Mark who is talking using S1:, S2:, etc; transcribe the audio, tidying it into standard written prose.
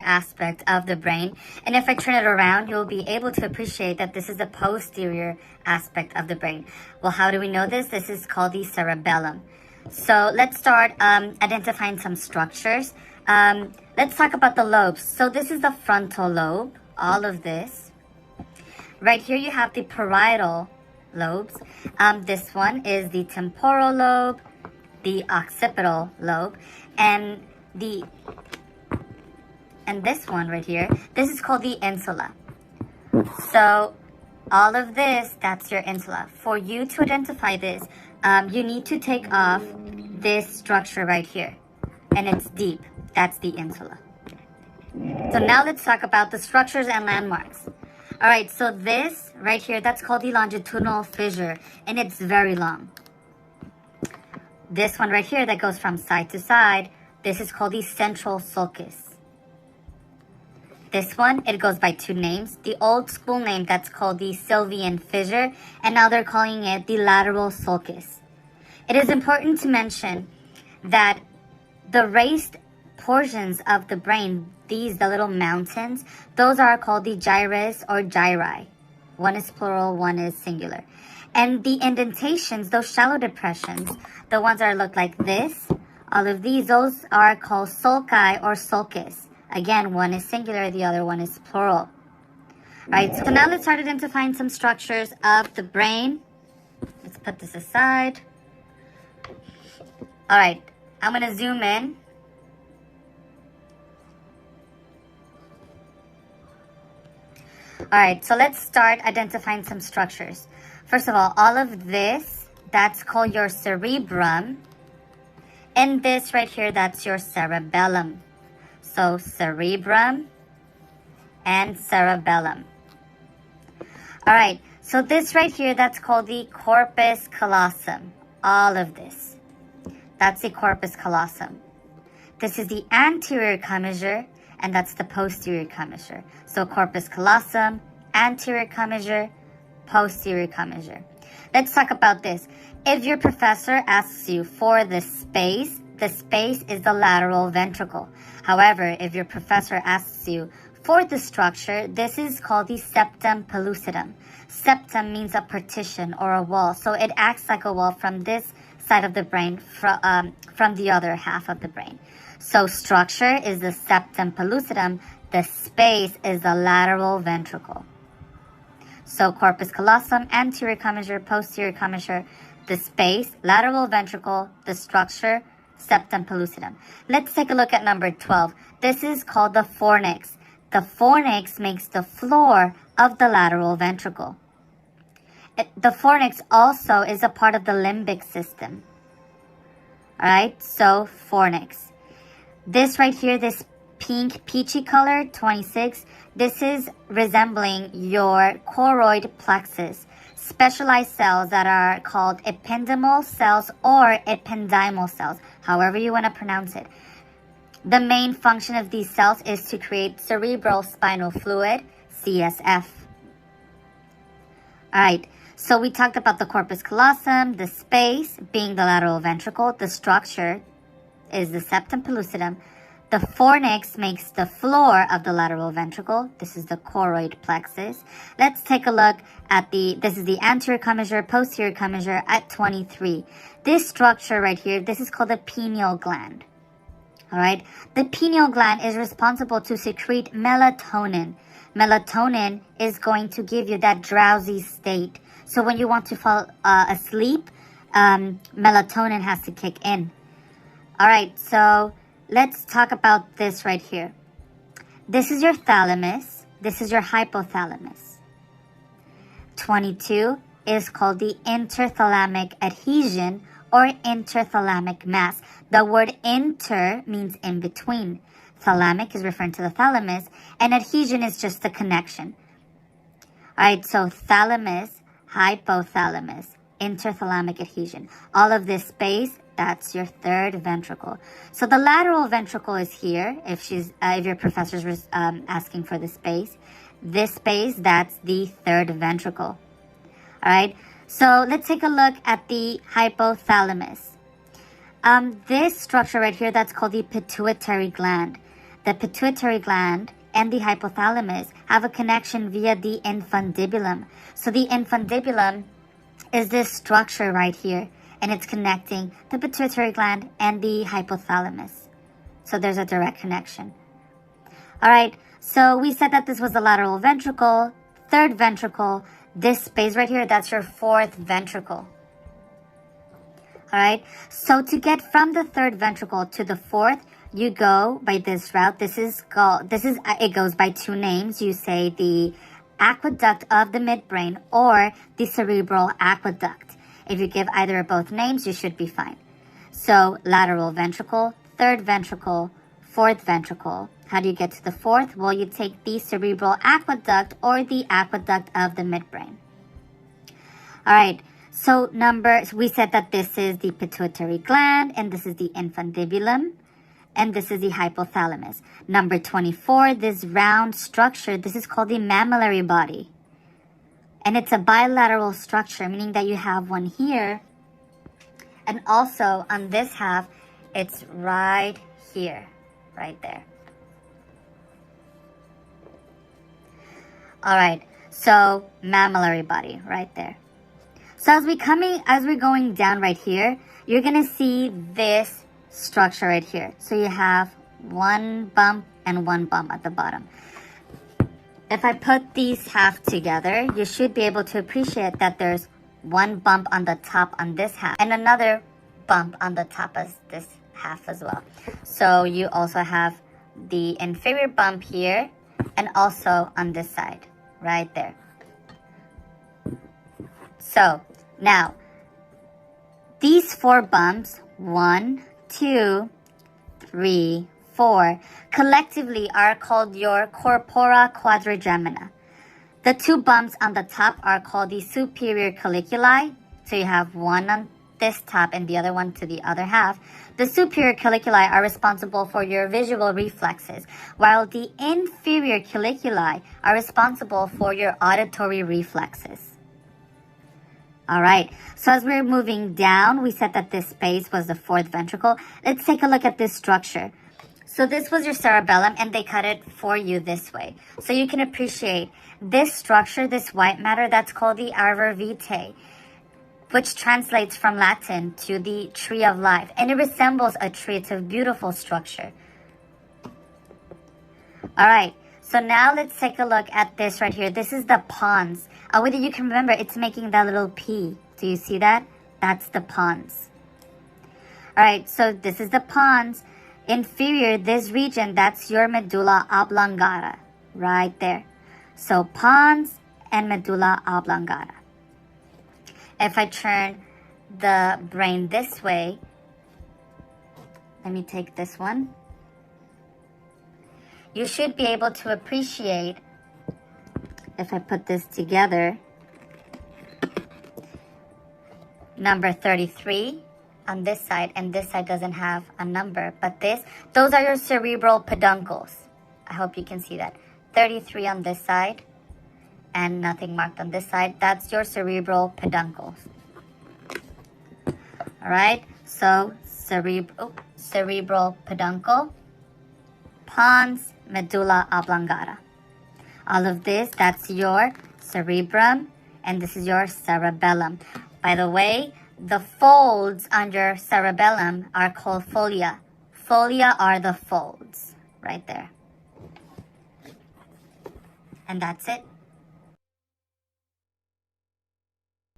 S1: aspect of the brain. And if I turn it around, you'll be able to appreciate that this is the posterior aspect of the brain. Well, how do we know this? This is called the cerebellum. So let's start identifying some structures. Let's talk about the lobes. So this is the frontal lobe, all of this. Right here you have the parietal lobes. This one is the temporal lobe, the occipital lobe, and this one right here, this is called the insula. So all of this, that's your insula. For you to identify this, you need to take off this structure right here, and it's deep. That's the insula. So now let's talk about the structures and landmarks. All right, so this right here, that's called the longitudinal fissure, and it's very long. This one right here that goes from side to side, this is called the central sulcus. This one, it goes by two names. The old school name, that's called the Sylvian fissure, and now they're calling it the lateral sulcus. It is important to mention that the raised portions of the brain, the little mountains, those are called the gyrus or gyri. One is plural, one is singular. And the indentations, those shallow depressions, the ones that look like this, all of these, those are called sulci or sulcus. Again, one is singular, the other one is plural. Right, so now let's start identifying some structures of the brain. Let's put this aside. All right, I'm gonna zoom in. All right, so let's start identifying some structures. First of all of this, that's called your cerebrum. And this right here, that's your cerebellum. So cerebrum and cerebellum. All right, so this right here, that's called the corpus callosum. All of this, that's the corpus callosum. This is the anterior commissure, and that's the posterior commissure. So corpus callosum, anterior commissure, posterior commissure. Let's talk about this. If your professor asks you for the space is the lateral ventricle. However, if your professor asks you for the structure, this is called the septum pellucidum. Septum means a partition or a wall. So it acts like a wall from this side of the brain from the other half of the brain. So structure is the septum pellucidum. The space is the lateral ventricle. So corpus callosum, anterior commissure, posterior commissure, the space, lateral ventricle, the structure, septum pellucidum. Let's take a look at number 12. This is called the fornix. The fornix makes the floor of the lateral ventricle. The fornix also is a part of the limbic system. All right, so fornix. This right here, this pink peachy color, 26, this is resembling your choroid plexus. Specialized cells that are called ependymal cells or ependymal cells, however you want to pronounce it. The main function of these cells is to create cerebral spinal fluid, CSF. All right, so we talked about the corpus callosum, the space being the lateral ventricle, the structure is the septum pellucidum. The fornix makes the floor of the lateral ventricle. This is the choroid plexus. Let's take a look at this is the anterior commissure, posterior commissure at 23. This structure right here, this is called the pineal gland. All right, the pineal gland is responsible to secrete melatonin. Melatonin is going to give you that drowsy state. So when you want to fall asleep, melatonin has to kick in. All right, so let's talk about this right here. This is your thalamus. This is your hypothalamus. 22 is called the interthalamic adhesion or interthalamic mass. The word inter means in between. Thalamic is referring to the thalamus, and adhesion is just the connection. All right, so thalamus, hypothalamus, interthalamic adhesion. All of this space, that's your third ventricle. So the lateral ventricle is here. If your professor's asking for the space, this space, that's the third ventricle. All right. So let's take a look at the hypothalamus. This structure right here, that's called the pituitary gland. the pituitary gland and the hypothalamus have a connection via the infundibulum. So the infundibulum is this structure right here, and it's connecting the pituitary gland and the hypothalamus. So there's a direct connection. All right, so we said that this was the lateral ventricle, third ventricle. This space right here, that's your fourth ventricle. All right, so to get from the third ventricle to the fourth, you go by this route. It goes by two names. You say the aqueduct of the midbrain or the cerebral aqueduct. If you give either or both names, you should be fine. So lateral ventricle, third ventricle, fourth ventricle. How do you get to the fourth? Well, you take the cerebral aqueduct or the aqueduct of the midbrain. All right. So we said that this is the pituitary gland and this is the infundibulum and this is the hypothalamus. Number 24, this round structure, this is called the mammillary body. And it's a bilateral structure, meaning that you have one here. And also on this half, it's right here, right there. All right, so mammillary body right there. So as we're going down right here, you're gonna see this structure right here. So you have one bump and one bump at the bottom. If I put these half together, you should be able to appreciate that there's one bump on the top on this half and another bump on the top of this half as well. So you also have the inferior bump here and also on this side, right there. So now, these four bumps, 1, 2, 3, 4, collectively are called your corpora quadrigemina. The two bumps on the top are called the superior colliculi. So you have one on this top and the other one to the other half. The superior colliculi are responsible for your visual reflexes, while the inferior colliculi are responsible for your auditory reflexes. All right, so as we're moving down, we said that this space was the fourth ventricle. Let's take a look at this structure. So this was your cerebellum, and they cut it for you this way. So you can appreciate this structure, this white matter, that's called the arbor vitae, which translates from Latin to the tree of life. And it resembles a tree. It's a beautiful structure. All right, so now let's take a look at this right here. This is the pons. Whether you can remember, it's making that little P. Do you see that? That's the pons. All right, so this is the pons. Inferior, this region, that's your medulla oblongata, right there. So pons and medulla oblongata. If I turn the brain this way, let me take this one. You should be able to appreciate, if I put this together, number 33 on this side, and this side doesn't have a number, but those are your cerebral peduncles. I hope you can see that. 33 on this side, and nothing marked on this side. That's your cerebral peduncles. All right, so cerebral peduncle, pons, medulla oblongata. All of this, that's your cerebrum, and this is your cerebellum. By the way, the folds on your cerebellum are called folia. Folia are the folds, right there. And that's it.